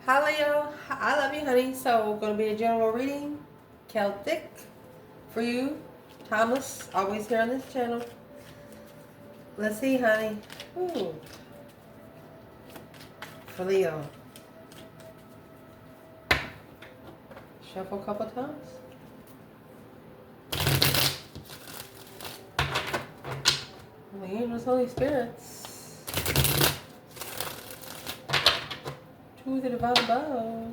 Hi Leo, I love you honey. So going to be a general reading, Celtic for you. Timeless, always here on this channel. Let's see honey. Ooh. For Leo. Shuffle a couple times. The angels, Holy Spirits. To the divine above.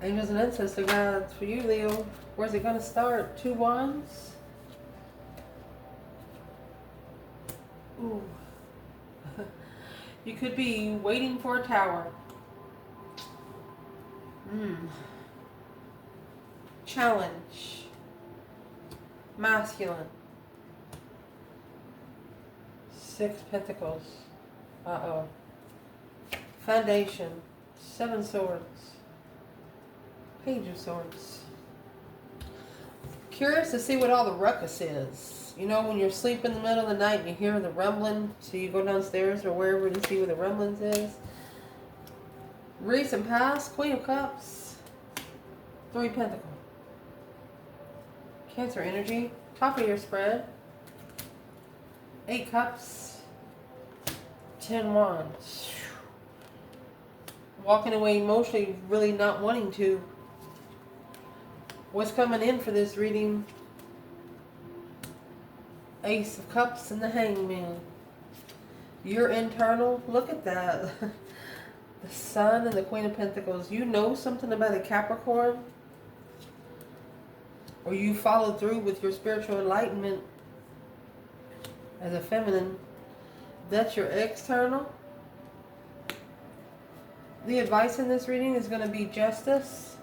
Angels and ancestor guides for you, Leo. Where's it going to start? 2 wands. Ooh. You could be waiting for a tower. Challenge. Masculine. 6 pentacles. Uh-oh. Foundation. 7 swords. Page of Swords. Curious to see what all the ruckus is. You know, when you're asleep in the middle of the night and you hear the rumbling, so you go downstairs or wherever to see where the rumblings is. Recent past, Queen of Cups. 3 Pentacles. Cancer energy. Top of your spread. 8 Cups. 10 Wands. Walking away emotionally, really not wanting to. What's coming in for this reading? Ace of Cups and the Hangman. Your internal, look at that. The Sun and the Queen of Pentacles. You know something about a Capricorn? Or you followed through with your spiritual enlightenment as a feminine. That's your external. The advice in this reading is going to be justice.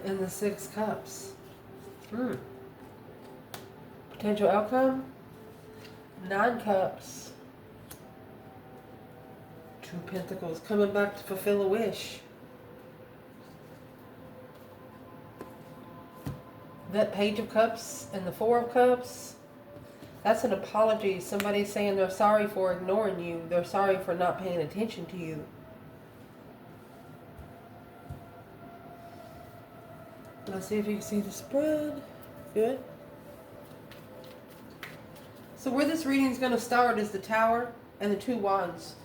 And the 6 Cups. Potential outcome. 9 Cups. 2 Pentacles. Coming back to fulfill a wish. That Page of Cups and the 4 of Cups. That's an apology. Somebody's saying they're sorry for ignoring you. They're sorry for not paying attention to you. Let's see if you can see the spread. Good. So where this reading is going to start is the Tower and the 2 Wands.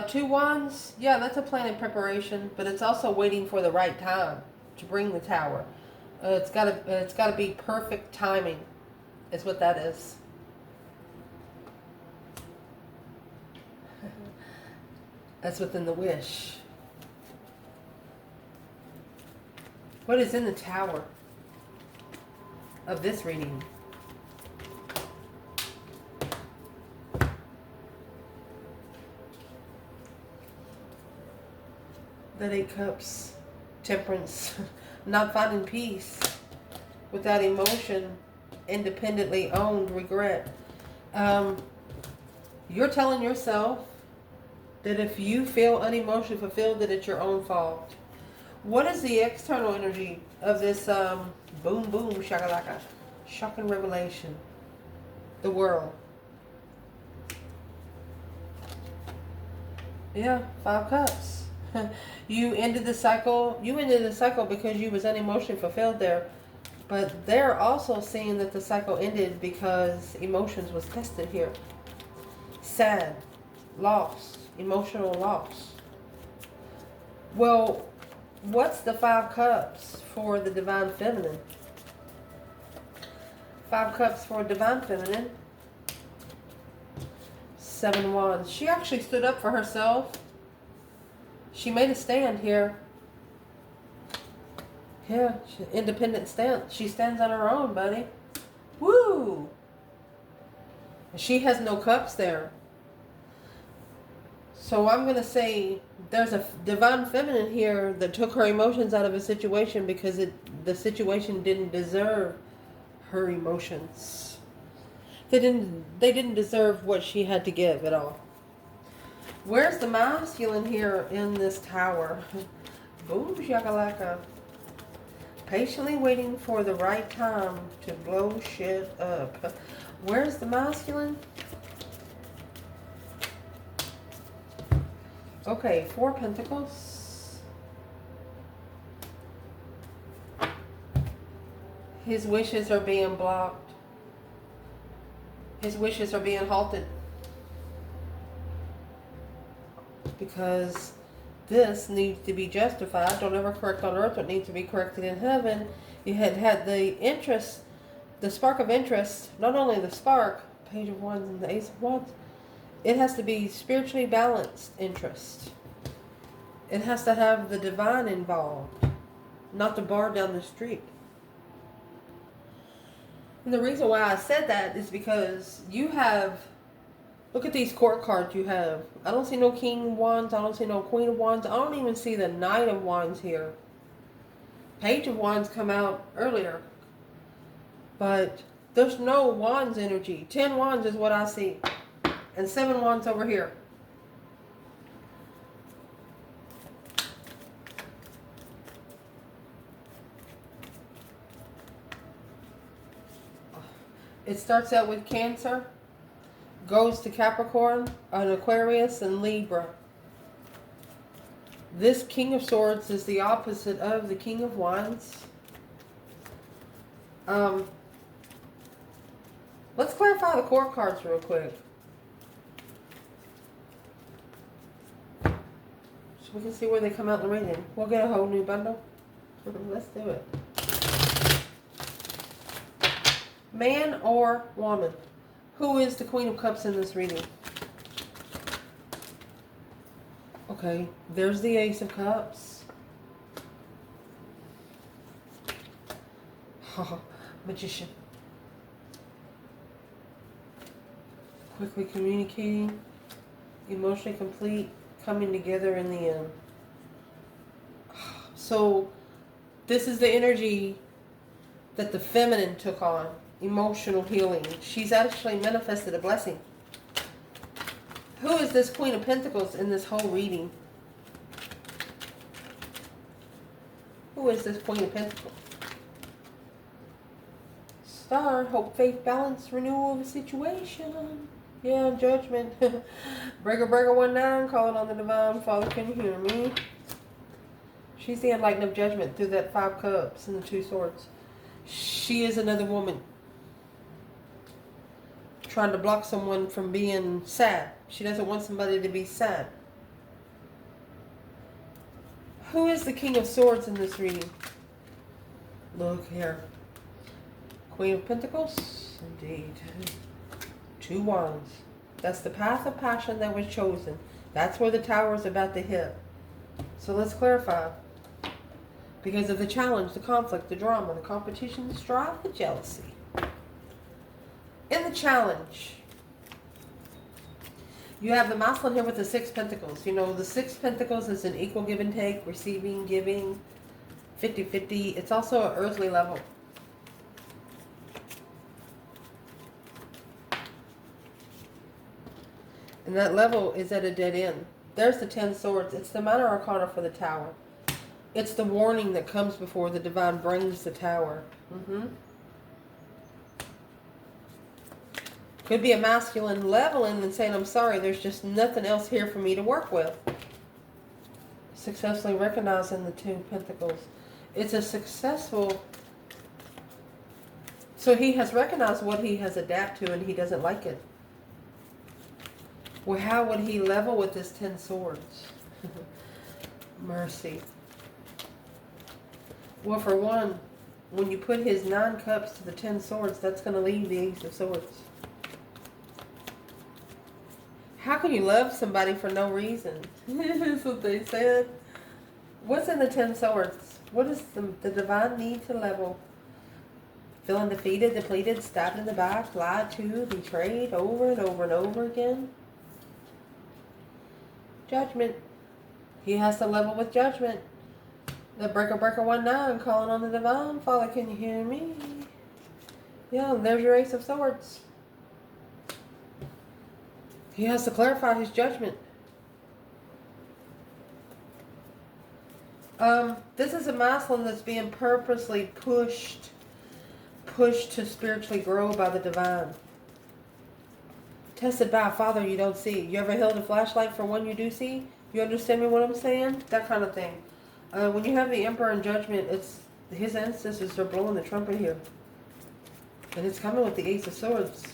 2 Wands, yeah, that's a plan in preparation, but it's also waiting for the right time to bring the Tower. It's got to be perfect timing. Is what that is. That's within the wish. What is in the Tower of this reading? That 8 Cups. Temperance. Not finding peace without emotion. Independently owned regret. You're telling yourself that if you feel unemotionally fulfilled, that it's your own fault. What is the external energy of this boom boom shakalaka shocking revelation? The world. Yeah, 5 Cups. You ended the cycle. You ended the cycle because you was unemotionally fulfilled there. But they're also seeing that the cycle ended because emotions was tested here. Sad, loss, emotional loss. Well, what's the 5 Cups for the Divine Feminine? 5 Cups for Divine Feminine. 7 Wands. She actually stood up for herself. She made a stand here. Yeah, independent stance. She stands on her own, buddy. Woo! She has no cups there. So I'm going to say there's a divine feminine here that took her emotions out of a situation because the situation didn't deserve her emotions. They didn't deserve what she had to give at all. Where's the masculine here in this Tower? Boom shakalaka. Patiently waiting for the right time to blow shit up. Where's the masculine? Okay, 4 Pentacles. His wishes are being blocked. His wishes are being halted. Because this needs to be justified. Don't ever correct on earth what needs to be corrected in heaven. You had the interest, the spark of interest, not only the spark, Page of Wands and the Ace of Wands, it has to be spiritually balanced interest. It has to have the divine involved, not the bar down the street. And the reason why I said that is because you have, look at these court cards you have. I don't see no King of Wands. I don't see no Queen of Wands. I don't even see the Knight of Wands here. Page of Wands come out earlier. But there's no Wands energy. 10 Wands is what I see. And 7 Wands over here. It starts out with Cancer, goes to Capricorn, an Aquarius, and Libra. This King of Swords is the opposite of the King of Wands. Let's clarify the court cards real quick, so we can see where they come out in the reading. We'll get a whole new bundle. Let's do it. Man or woman? Who is the Queen of Cups in this reading? Okay, there's the Ace of Cups. Magician. Quickly communicating, emotionally complete, coming together in the end. So this is the energy that the feminine took on. Emotional healing. She's actually manifested a blessing. Who is this Queen of Pentacles in this whole reading? Who is this Queen of Pentacles? Star, hope, faith, balance, renewal of a situation. Yeah, judgment. Breaker 19, calling on the divine. Father, can you hear me? She's the enlightened of judgment through that 5 cups and the 2 swords. She is another woman trying to block someone from being sad. She doesn't want somebody to be sad. Who is the King of Swords in this reading? Look here. Queen of Pentacles? Indeed. 2 Wands. That's the path of passion that was chosen. That's where the Tower is about to hit. So let's clarify. Because of the challenge, the conflict, the drama, the competition, the strife, the jealousy. In the challenge, you have the masculine here with the 6 Pentacles. You know, the 6 Pentacles is an equal give and take, receiving, giving, 50-50. It's also an earthly level. And that level is at a dead end. There's the 10 Swords. It's the minor arcana for the Tower. It's the warning that comes before the divine brings the Tower. Could be a masculine leveling and saying, I'm sorry, there's just nothing else here for me to work with. Successfully recognizing the 2 Pentacles. It's a successful... So he has recognized what he has adapted to and he doesn't like it. Well, how would he level with this 10 Swords? Mercy. Well, for one, when you put his 9 cups to the 10 Swords, that's going to leave the Ace of Swords. How can you love somebody for no reason? That's what they said. What's in the 10 Swords? What is the divine need to level? Feeling defeated, depleted, stabbed in the back, lied to, betrayed over and over and over again. Judgment. He has to level with judgment. The Breaker 19, calling on the divine. Father, can you hear me? Yeah, and there's your Ace of Swords. He has to clarify his judgment. This is a masculine that's being purposely pushed to spiritually grow by the divine. Tested by a father you don't see. You ever held a flashlight for one you do see? You understand me what I'm saying? That kind of thing. When you have the Emperor in Judgment, it's his ancestors are blowing the trumpet here. And it's coming with the Ace of Swords.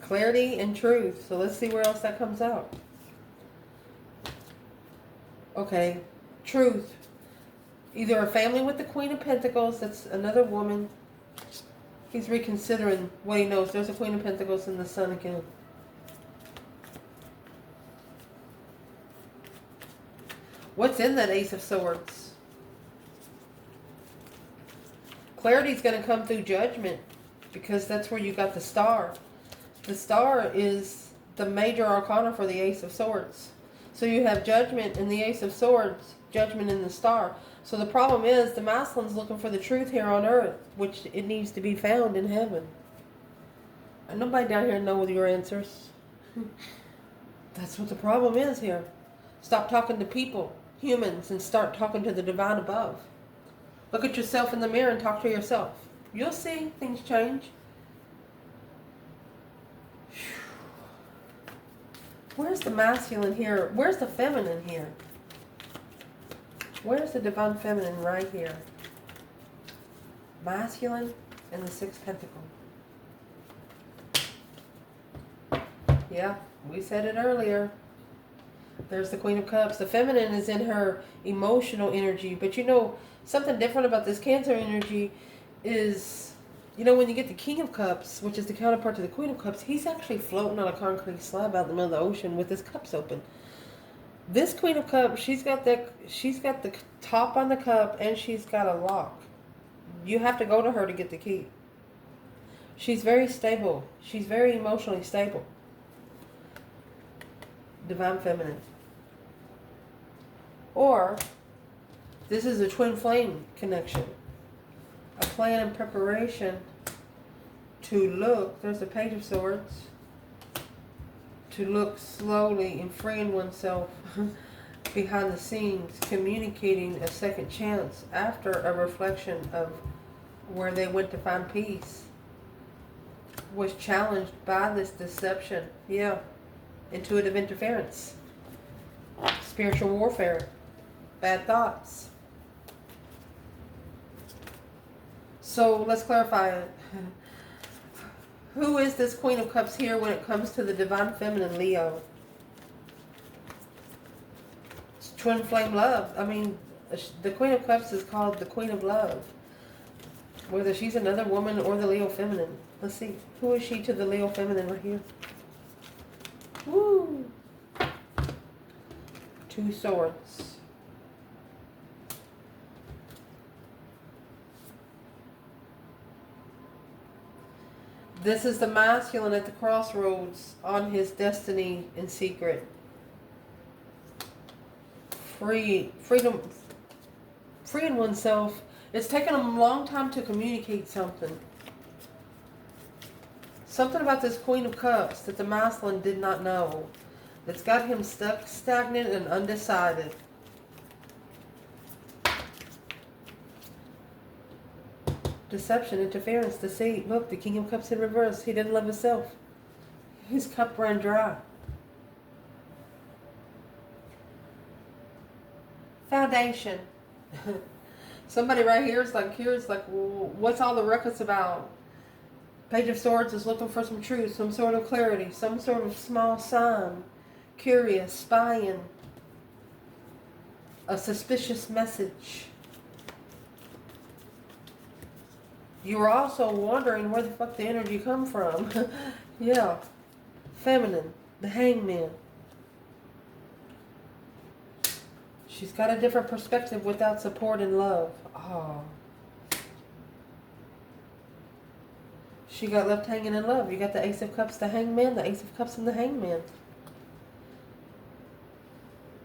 Clarity and truth. So let's see where else that comes out. Okay. Truth. Either a family with the Queen of Pentacles, that's another woman. He's reconsidering what he knows. There's a Queen of Pentacles and the Sun again. What's in that Ace of Swords? Clarity's going to come through Judgment, because that's where you got the Star. The Star is the major arcana for the Ace of Swords. So you have Judgment in the Ace of Swords, Judgment in the Star. So the problem is the masculine's looking for the truth here on earth, which it needs to be found in heaven. And nobody down here knows your answers. That's what the problem is here. Stop talking to people, humans, and start talking to the divine above. Look at yourself in the mirror and talk to yourself. You'll see things change. Where's the masculine here? Where's the feminine here? Where's the divine feminine right here? Masculine and the Sixth Pentacle. Yeah, we said it earlier. There's the Queen of Cups. The feminine is in her emotional energy. But you know, something different about this Cancer energy is, you know, when you get the King of Cups, which is the counterpart to the Queen of Cups, he's actually floating on a concrete slab out in the middle of the ocean with his cups open. This Queen of Cups, she's got the top on the cup and she's got a lock. You have to go to her to get the key. She's very stable. She's very emotionally stable. Divine feminine. Or this is a twin flame connection. A plan and preparation to look, there's the Page of Swords, to look slowly and freeing oneself behind the scenes, communicating a second chance after a reflection of where they went to find peace, was challenged by this deception. Yeah. Intuitive interference. Spiritual warfare. Bad thoughts. So let's clarify it. Who is this Queen of Cups here when it comes to the divine feminine, Leo? It's twin flame love. I mean, the Queen of Cups is called the Queen of Love. Whether she's another woman or the Leo feminine. Let's see. Who is she to the Leo feminine right here? Woo! Two Swords. This is the masculine at the crossroads on his destiny in secret. Freeing oneself. It's taken him a long time to communicate something. Something about this Queen of Cups that the masculine did not know. That's got him stuck, stagnant, and undecided. Deception, interference, deceit. Look, the King of Cups in reverse. He didn't love himself. His cup ran dry. Foundation. Somebody right here is like, well, what's all the ruckus about? Page of Swords is looking for some truth, some sort of clarity, some sort of small sign. Curious, spying. A suspicious message. You were also wondering where the fuck the energy come from. Yeah. Feminine. The Hangman. She's got a different perspective without support and love. Oh. She got left hanging in love. You got the Ace of Cups, the Hangman, the Ace of Cups, and the Hangman.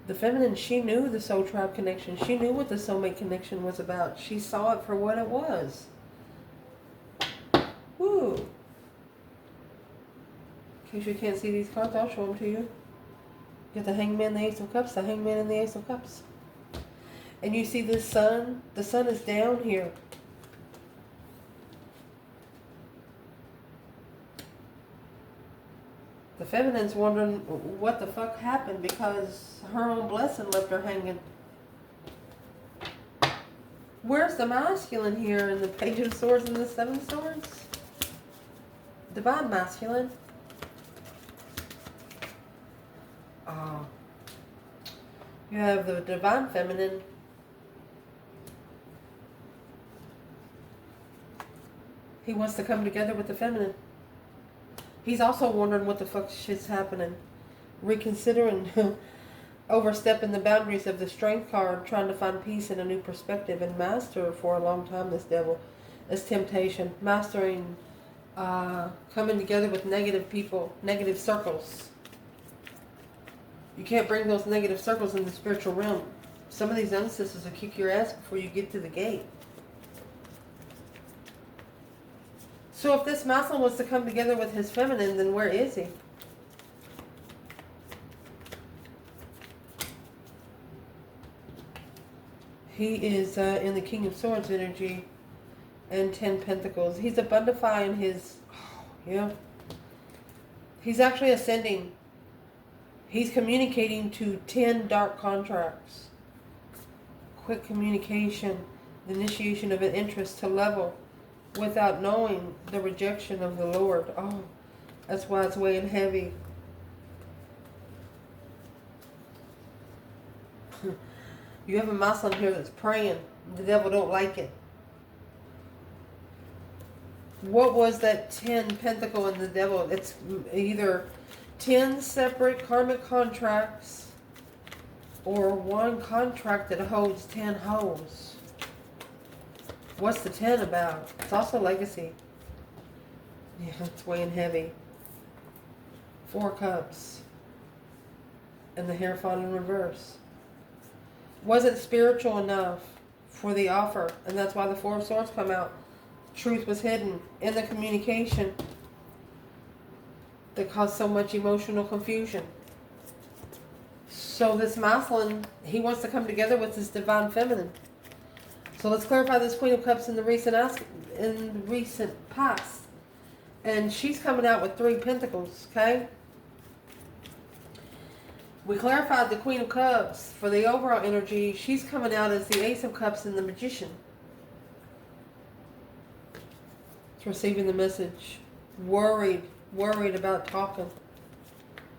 The feminine, she knew the soul tribe connection. She knew what the soulmate connection was about. She saw it for what it was. Woo. In case you can't see these cards, I'll show them to you. You got the Hangman, the Ace of Cups, the Hangman, and the Ace of Cups. And you see this sun? The sun is down here. The feminine's wondering what the fuck happened because her own blessing left her hanging. Where's the masculine here in the Page of Swords and the Seven of Swords? Divine masculine. Oh. You have the divine feminine. He wants to come together with the feminine. He's also wondering what the fuck shit's happening. Reconsidering, overstepping the boundaries of the Strength card, trying to find peace in a new perspective, and master for a long time, this devil. This temptation. Mastering, coming together with negative people, negative circles. You can't bring those negative circles in the spiritual realm. Some of these ancestors will kick your ass before you get to the gate. So if this masculine wants to come together with his feminine, then where is he? He is in the King of Swords energy and 10 Pentacles. He's abundifying his... Oh, yeah. He's actually ascending. He's communicating to 10 dark contracts. Quick communication. The initiation of an interest to level. Without knowing the rejection of the Lord. Oh, that's why it's weighing heavy. You have a Muslim here that's praying. The devil don't like it. What was that 10 pentacle in the devil? It's either 10 separate karmic contracts or one contract that holds 10 hoes. What's the 10 about? It's also legacy. Yeah, it's weighing heavy. 4 cups. And the Hierophant in reverse. Wasn't spiritual enough for the offer. And that's why the 4 of Swords come out. Truth was hidden in the communication that caused so much emotional confusion. So this masculine, he wants to come together with this divine feminine. So let's clarify this Queen of Cups in the recent past. And she's coming out with 3 Pentacles, okay? We clarified the Queen of Cups for the overall energy. She's coming out as the Ace of Cups and the Magician. It's receiving the message. Worried about talking.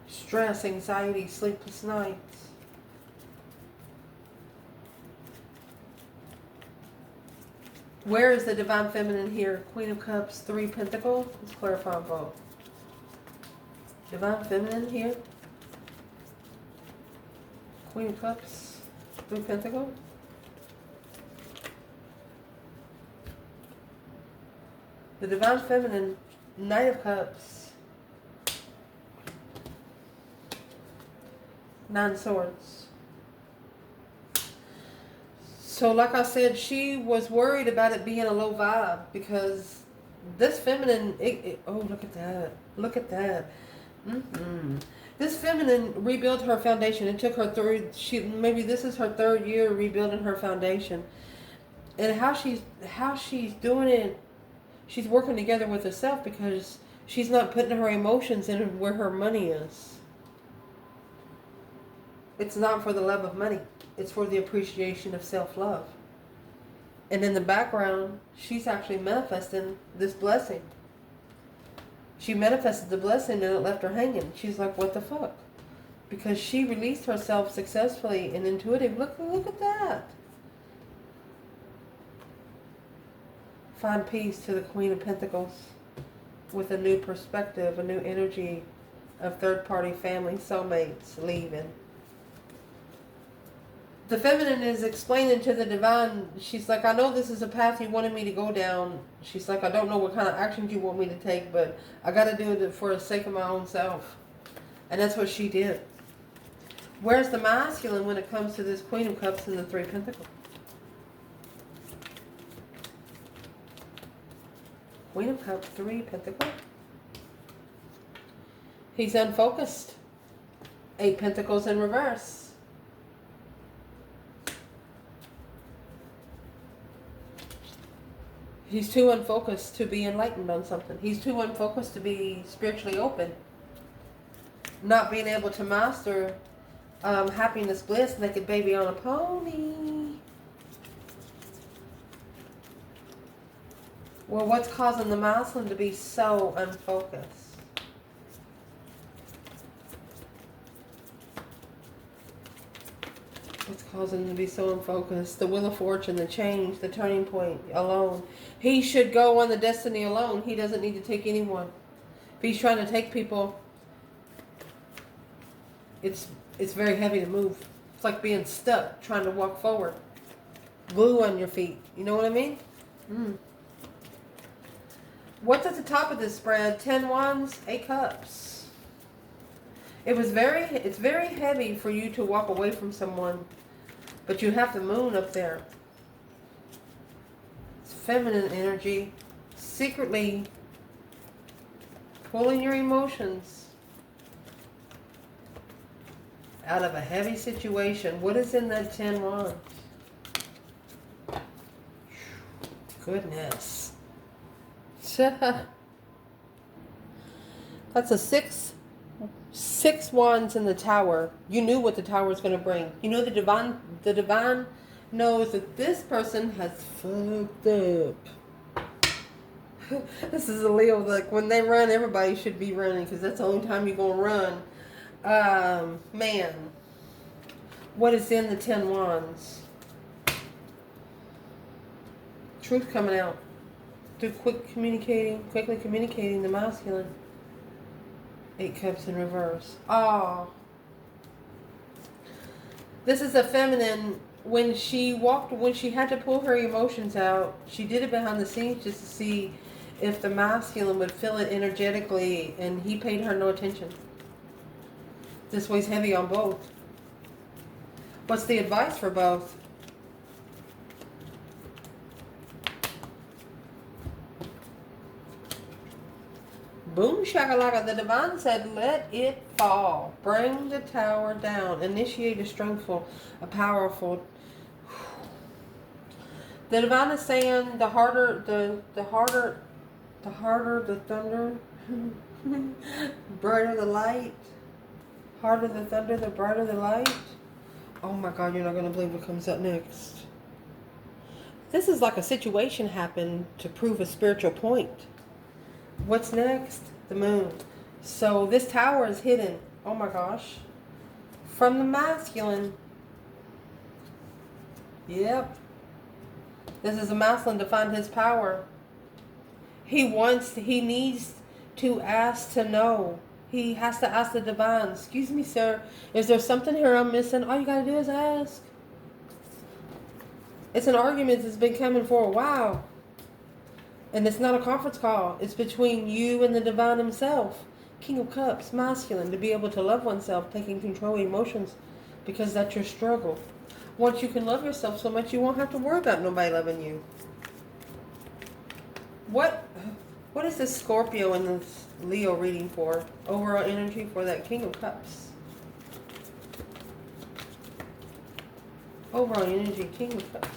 Stress, anxiety, sleepless nights. Where is the divine feminine here? Queen of Cups, 3 Pentacles. Let's clarify both. Divine feminine here. Queen of Cups, 3 Pentacles. The divine feminine, Knight of Cups. 9 Swords. So like I said, she was worried about it being a low vibe because this feminine, oh, look at that. Look at that. This feminine rebuilt her foundation. It took her maybe this is her 3rd year rebuilding her foundation. And how she's doing it, she's working together with herself because she's not putting her emotions in where her money is. It's not for the love of money. It's for the appreciation of self-love. And in the background, she's actually manifesting this blessing. She manifested the blessing and it left her hanging. She's like, what the fuck? Because she released herself successfully and intuitive. Look at that. Find peace to the Queen of Pentacles with a new perspective, a new energy of third-party family, soulmates leaving. The feminine is explaining to the divine, she's like, I know this is a path you wanted me to go down. She's like, I don't know what kind of actions you want me to take, but I got to do it for the sake of my own self. And that's what she did. Where's the masculine when it comes to this Queen of Cups and the 3 Pentacles? Queen of Cups, 3 Pentacles. He's unfocused. 8 Pentacles in reverse. He's too unfocused to be enlightened on something. He's too unfocused to be spiritually open. not being able to master happiness, bliss, naked baby on a pony. Well, what's causing the masculine to be so unfocused? What's causing him to be so unfocused? The Wheel of Fortune, the change, the turning point, alone. He should go on the destiny alone. He doesn't need to take anyone. If he's trying to take people, it's very heavy to move. It's like being stuck, trying to walk forward. Glue on your feet. You know what I mean? What's at the top of this spread? 10 Wands, 8 Cups. It's very heavy for you to walk away from someone, but you have the moon up there. It's feminine energy, secretly pulling your emotions out of a heavy situation. What is in that 10 Wands? Goodness. That's a six wands in the Tower. You knew what the Tower was going to bring. You know the divine knows that this person has fucked up. This is a Leo. Like when they run, everybody should be running because that's the only time you're going to run. Man, what is in the 10 Wands? Truth coming out through quickly communicating the masculine. 8 Cups in reverse. Oh, this is a feminine. When she had to pull her emotions out, she did it behind the scenes just to see if the masculine would feel it energetically, and he paid her no attention. This weighs heavy on both. What's the advice for both? Boom shakalaka. The divine said, let it fall. Bring the Tower down. Initiate a strengthful, a powerful. The divine is saying the harder the thunder, brighter the light. Harder the thunder, the brighter the light. Oh my God, you're not going to believe what comes up next. This is like a situation happened to prove a spiritual point. What's next? The moon. So this Tower is hidden. Oh my gosh. From the masculine. Yep. This is a masculine to find his power. He needs to ask to know. He has to ask the divine, excuse me, sir, is there something here I'm missing? All you got to do is ask. It's an argument that's been coming for a while. And it's not a conference call. It's between you and the divine himself. King of Cups, masculine, to be able to love oneself, taking control of emotions, because that's your struggle. Once you can love yourself so much, you won't have to worry about nobody loving you. What is this Scorpio and this Leo reading for? Overall energy for that King of Cups. Overall energy, King of Cups.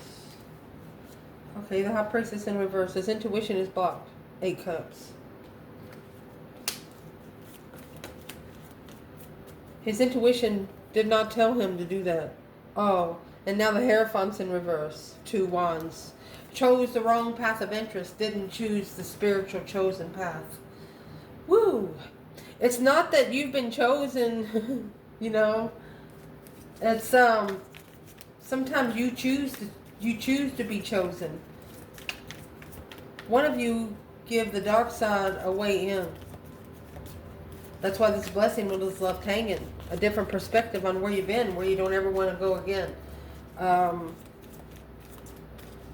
Okay, the High Priestess in reverse. His intuition is blocked. 8 Cups. His intuition did not tell him to do that. Oh, and now the Hierophant's in reverse. 2 Wands. Chose the wrong path of interest. Didn't choose the spiritual chosen path. Woo! It's not that you've been chosen, you know. It's sometimes you choose to be chosen. One of you give the dark side a way in. That's why this blessing was left hanging. A different perspective on where you've been, where you don't ever want to go again.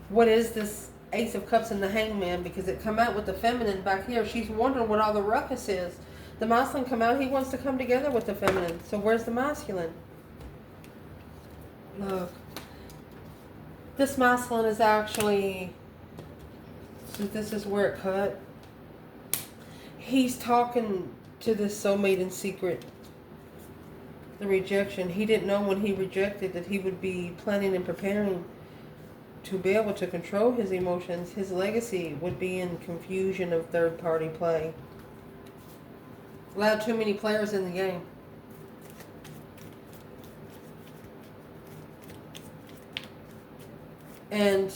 What is this Ace of Cups and the Hangman? Because it come out with the feminine back here. She's wondering what all the ruckus is. The masculine come out. He wants to come together with the feminine. So where's the masculine? Look. This masculine is actually, so this is where it cut. He's talking to this soulmate in secret. The rejection. He didn't know when he rejected that he would be planning and preparing to be able to control his emotions. His legacy would be in confusion of third-party play. Allowed too many players in the game. And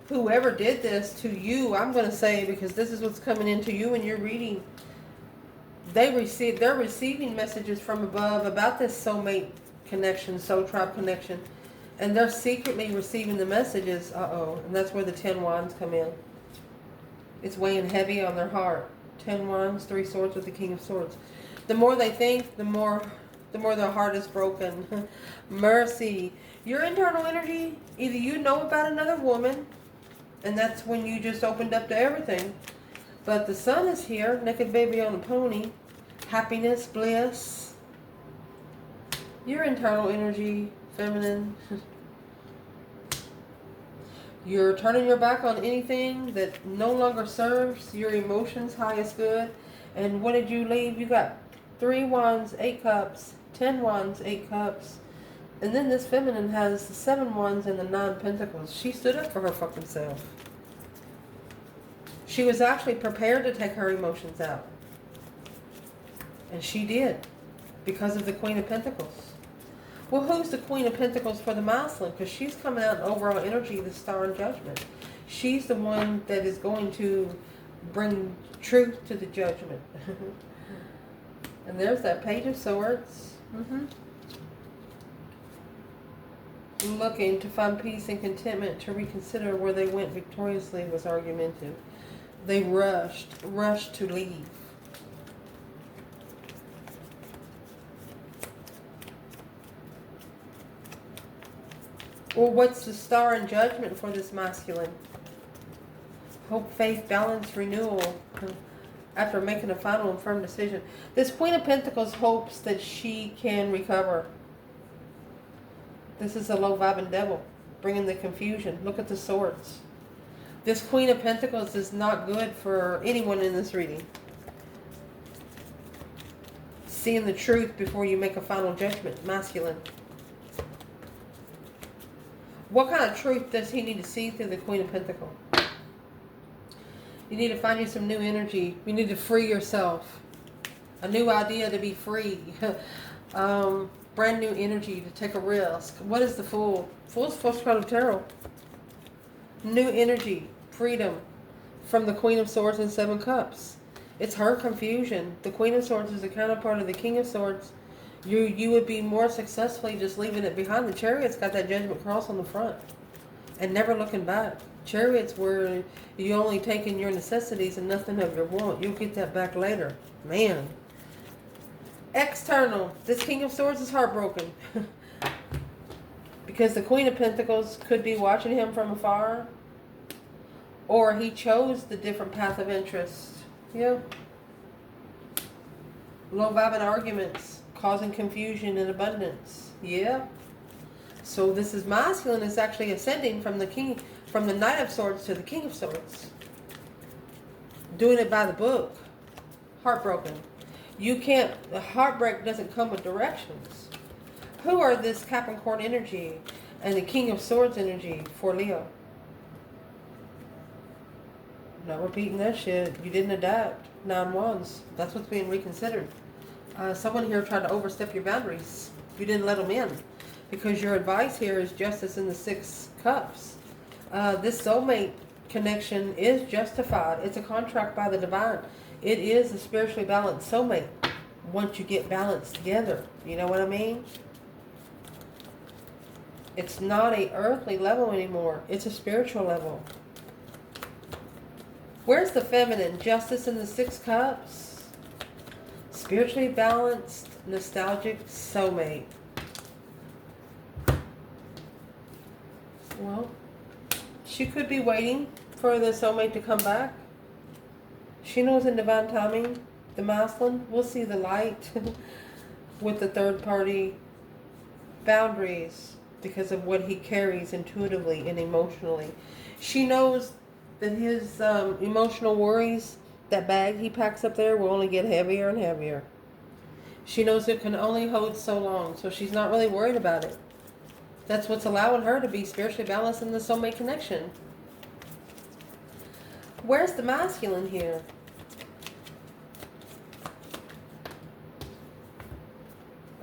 whoever did this to you, I'm going to say, because this is what's coming into you in your reading, they're receiving messages from above about this soulmate connection, soul tribe connection, and they're secretly receiving the messages. And that's where the 10 wands come in. It's weighing heavy on their heart. 10 wands, 3 swords with the King of Swords. The more they think, the more their heart is broken. Mercy. Your internal energy, either you know about another woman, and that's when you just opened up to everything. But the sun is here, naked baby on a pony. Happiness, bliss. Your internal energy, feminine. You're turning your back on anything that no longer serves your emotions highest good. And what did you leave? You got 3 wands, 8 cups, 10 wands, 8 cups. And then this feminine has the 7 wands and the 9 pentacles. She stood up for her fucking self. She was actually prepared to take her emotions out. And she did. Because of the Queen of Pentacles. Well, who's the Queen of Pentacles for the masculine? Because she's coming out in overall energy, the Star in Judgment. She's the one that is going to bring truth to the judgment. And there's that Page of Swords. Looking to find peace and contentment, to reconsider where they went victoriously was argumentative. They rushed to leave. Well, what's the Star in Judgment for this masculine? Hope, faith, balance, renewal. After making a final and firm decision. This Queen of Pentacles hopes that she can recover. This is a low-vibing devil, bringing the confusion. Look at the swords. This Queen of Pentacles is not good for anyone in this reading. Seeing the truth before you make a final judgment, masculine. What kind of truth does he need to see through the Queen of Pentacles? You need to find you some new energy. You need to free yourself. A new idea to be free. Brand new energy to take a risk. What is the Fool? Fool's first card of tarot. New energy. Freedom. From the Queen of Swords and 7 Cups. It's her confusion. The Queen of Swords is the counterpart of the King of Swords. You would be more successfully just leaving it behind. The Chariot's got that Judgment Cross on the front. And never looking back. Chariots where you only taking your necessities and nothing of your want. You'll get that back later. Man. External. This King of Swords is heartbroken. Because the Queen of Pentacles could be watching him from afar. Or he chose the different path of interest. Yeah. Low vibing arguments. Causing confusion and abundance. Yeah. So this is masculine is actually ascending from the Knight of Swords to the King of Swords. Doing it by the book. Heartbroken. You can't, the heartbreak doesn't come with directions. Who are this Capricorn energy and the King of Swords energy for Leo? Not repeating that shit. You didn't adapt. 9 wands. That's what's being reconsidered. Someone here tried to overstep your boundaries. You didn't let them in. Because your advice here is justice in the 6 cups. This soulmate connection is justified. It's a contract by the divine. It is a spiritually balanced soulmate. Once you get balanced together. You know what I mean? It's not a earthly level anymore. It's a spiritual level. Where's the feminine? Justice in the 6 cups. Spiritually balanced, nostalgic soulmate. Well, she could be waiting for the soulmate to come back. She knows in divine timing, the masculine will see the light with the third party boundaries because of what he carries intuitively and emotionally. She knows that his emotional worries, that bag he packs up there, will only get heavier and heavier. She knows it can only hold so long, so she's not really worried about it. That's what's allowing her to be spiritually balanced in the soulmate connection. Where's the masculine here?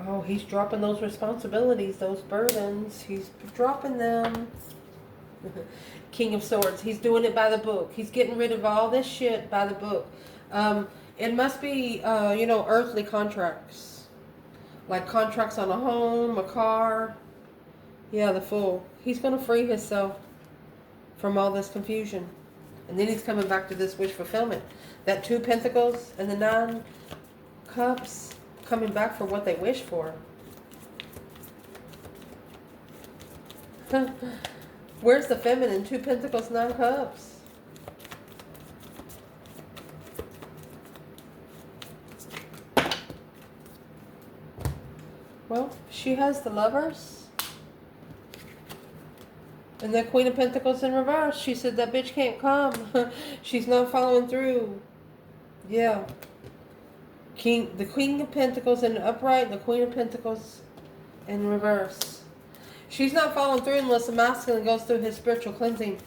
Oh, he's dropping those responsibilities, those burdens. He's dropping them. King of Swords. He's doing it by the book. He's getting rid of all this shit by the book. It must be, earthly contracts. Like contracts on a home, a car. Yeah, the Fool. He's going to free himself from all this confusion. And then he's coming back to this wish fulfillment. That 2 Pentacles and the 9 Cups coming back for what they wish for. Where's the feminine? 2 Pentacles, 9 Cups. Well, she has the Lovers. And the Queen of Pentacles in reverse. She said that bitch can't come. She's not following through. Yeah. The Queen of Pentacles in the upright. The Queen of Pentacles in reverse. She's not following through unless the masculine goes through his spiritual cleansing.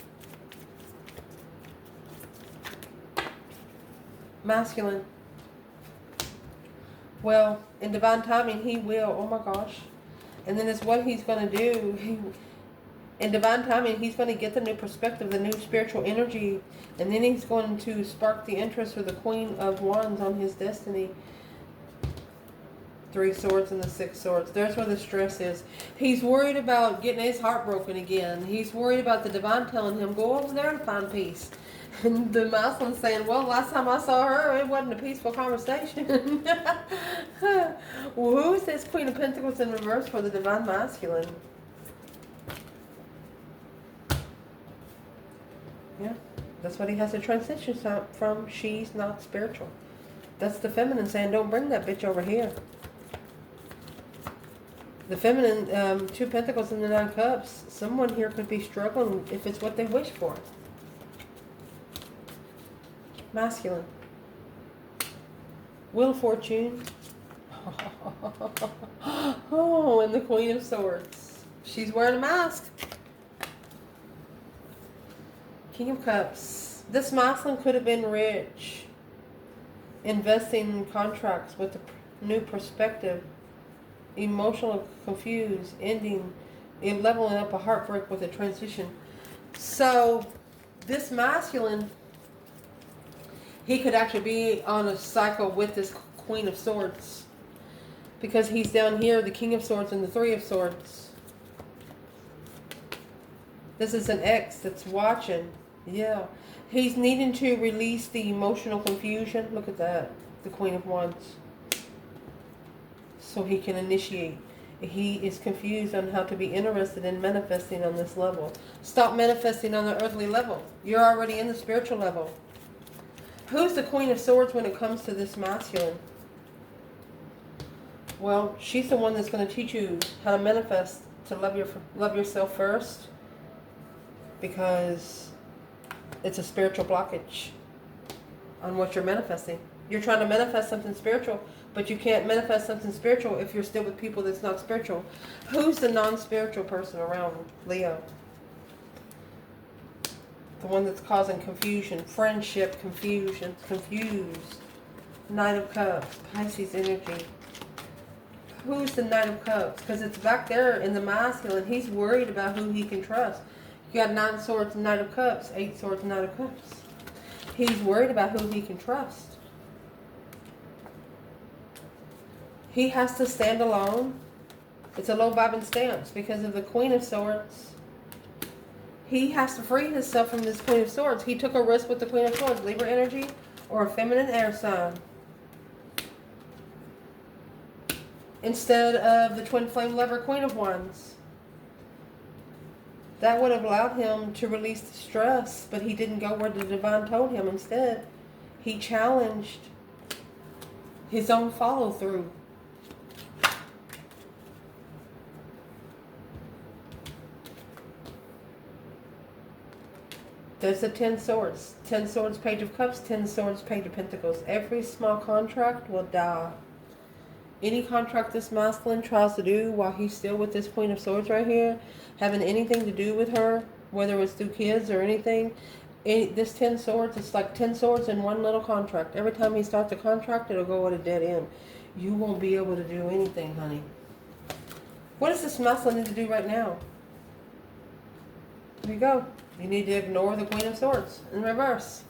Masculine. Well, in divine timing, he will. Oh my gosh. And then it's what he's going to do. In divine timing, he's going to get the new perspective, the new spiritual energy. And then he's going to spark the interest for the Queen of Wands on his destiny. 3 Swords and the 6 Swords. There's where the stress is. He's worried about getting his heart broken again. He's worried about the divine telling him, go over there and find peace. And the masculine's saying, well, last time I saw her, it wasn't a peaceful conversation. Well, who is this Queen of Pentacles in reverse for the divine masculine? Yeah, that's what he has to transition from. She's not spiritual. That's the feminine saying, don't bring that bitch over here. The feminine, 2 Pentacles and the 9 Cups. Someone here could be struggling if it's what they wish for. Masculine. Wheel of Fortune. Oh, and the Queen of Swords. She's wearing a mask. King of Cups. This masculine could have been rich. Investing in contracts with a new perspective. Emotional, confused, ending, and leveling up a heartbreak with a transition. So, this masculine, he could actually be on a cycle with this Queen of Swords. Because he's down here, the King of Swords and the 3 of Swords. This is an ex that's watching. Yeah. He's needing to release the emotional confusion. Look at that. The Queen of Wands. So he can initiate. He is confused on how to be interested in manifesting on this level. Stop manifesting on the earthly level. You're already in the spiritual level. Who's the Queen of Swords when it comes to this masculine? Well, she's the one that's going to teach you how to manifest, to love yourself first. Because it's a spiritual blockage on what you're manifesting. You're trying to manifest something spiritual, but you can't manifest something spiritual if you're still with people that's not spiritual. Who's the non-spiritual person around Leo? The one that's causing confusion, friendship, confusion, confused. Knight of Cups, Pisces energy. Who's the Knight of Cups? Because it's back there in the masculine. He's worried about who he can trust. You got 9 Swords, Knight of Cups, 8 Swords, Knight of Cups. He's worried about who he can trust. He has to stand alone. It's a low vibing stance because of the Queen of Swords. He has to free himself from this Queen of Swords. He took a risk with the Queen of Swords. Libra energy or a feminine air sign. Instead of the twin flame lover Queen of Wands. That would have allowed him to release the stress, but he didn't go where the divine told him. Instead, he challenged his own follow through. There's the 10 Swords. 10 Swords, Page of Cups, 10 Swords, Page of Pentacles. Every small contract will die. Any contract this masculine tries to do while he's still with this Queen of Swords right here, having anything to do with her, whether it's through kids or anything, this 10 Swords, it's like 10 swords in one little contract. Every time he starts a contract, it'll go at a dead end. You won't be able to do anything, honey. What does this masculine need to do right now? There you go. You need to ignore the Queen of Swords in reverse.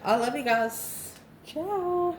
I love you guys. Ciao.